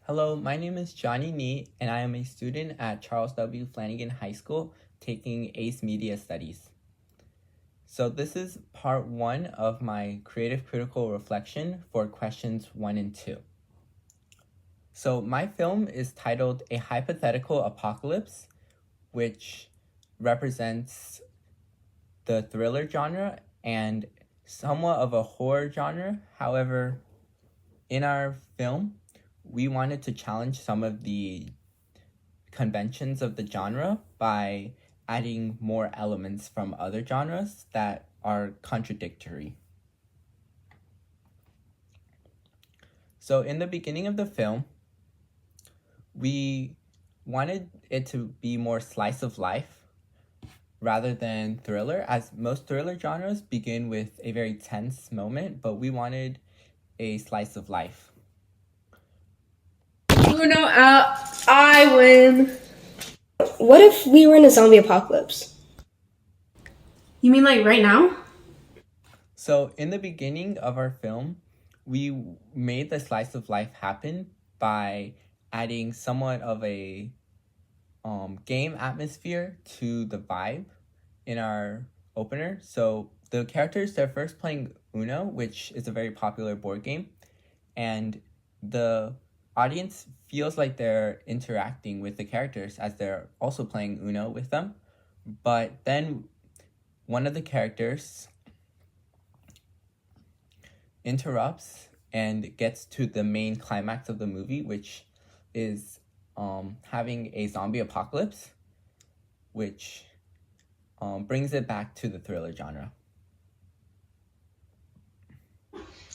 Hello, my name is Johnny Nee, and I am a student at Charles W. Flanagan High School taking ACE Media Studies. So this is part 1 of my creative critical reflection for questions 1 and 2. So my film is titled A Hypothetical Apocalypse, which represents the thriller genre and somewhat of a horror genre. However, in our film, we wanted to challenge some of the conventions of the genre by adding more elements from other genres that are contradictory. So in the beginning of the film, we wanted it to be more slice of life rather than thriller, as most thriller genres begin with a very tense moment, but we wanted a slice of life. Uno out. I win. What if we were in a zombie apocalypse? You mean like right now? So in the beginning of our film, we made the slice of life happen by adding somewhat of a game atmosphere to the vibe in our opener. So the characters, they're first playing Uno, which is a very popular board game, and the audience feels like they're interacting with the characters as they're also playing Uno with them. But then one of the characters interrupts and gets to the main climax of the movie, which is having a zombie apocalypse, which brings it back to the thriller genre.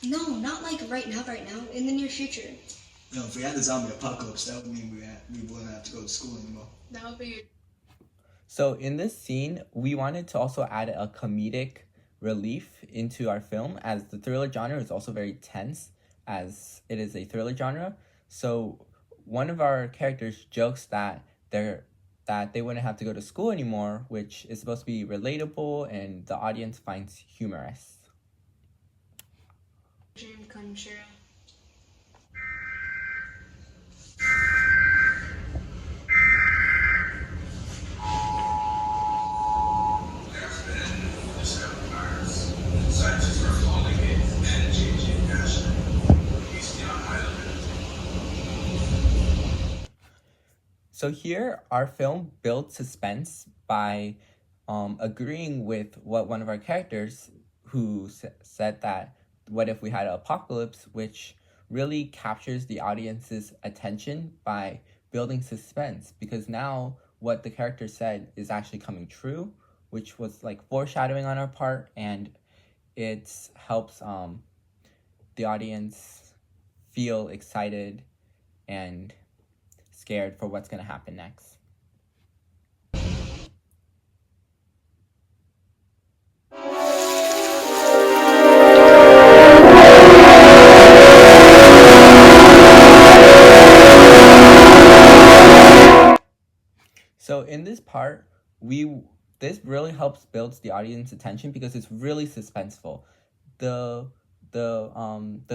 No, not like right now, in the near future. No, if we had the zombie apocalypse, that would mean we wouldn't have to go to school anymore. That would be. So in this scene, we wanted to also add a comedic relief into our film, as the thriller genre is also very tense, as it is a thriller genre. So one of our characters jokes that they wouldn't have to go to school anymore, which is supposed to be relatable and the audience finds humorous. Dream come true. So here, our film builds suspense by agreeing with what one of our characters who said that, what if we had an apocalypse, which really captures the audience's attention by building suspense, because now what the character said is actually coming true, which was like foreshadowing on our part, and it helps the audience feel excited and scared for what's going to happen next. So in this part, this really helps build the audience attention because it's really suspenseful. The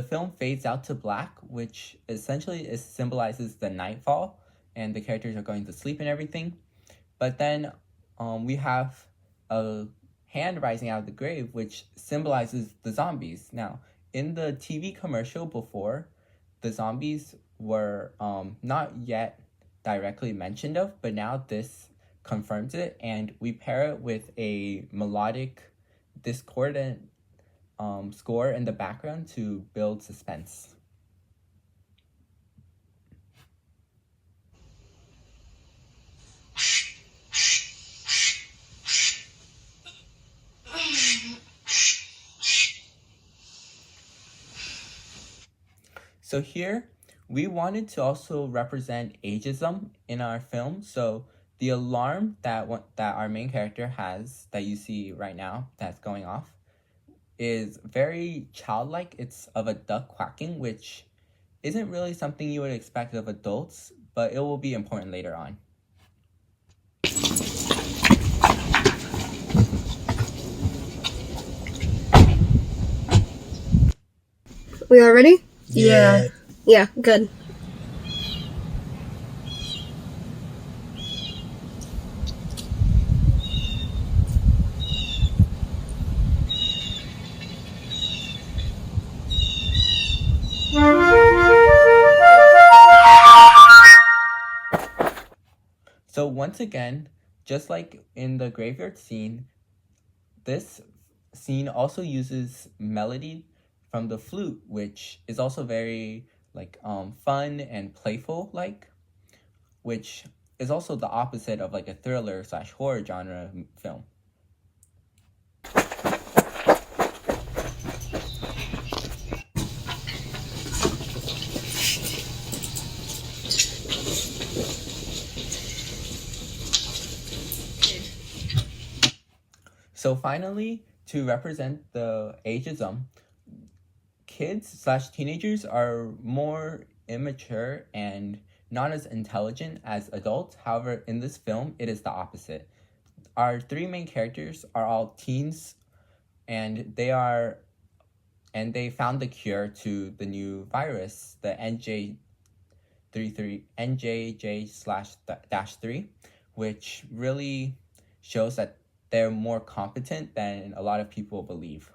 film fades out to black, which essentially symbolizes the nightfall, and the characters are going to sleep and everything. But then we have a hand rising out of the grave, which symbolizes the zombies. Now, in the TV commercial before, the zombies were not yet directly mentioned of, but now this confirms it, and we pair it with a melodic, discordant score in the background to build suspense. So here, we wanted to also represent ageism in our film. So the alarm that our main character has, that you see right now, that's going off, is very childlike. It's of a duck quacking, which isn't really something you would expect of adults, but it will be important later on. We all ready? Yeah. Yeah, good. once again, just like in the graveyard scene, this scene also uses melody from the flute, which is also very like fun and playful, like, which is also the opposite of like a thriller / horror genre film. So finally, to represent the ageism, kids / teenagers are more immature and not as intelligent as adults. However, in this film, it is the opposite. Our three main characters are all teens, and they found the cure to the new virus, the NJJ/-3, which really shows that they're more competent than a lot of people believe.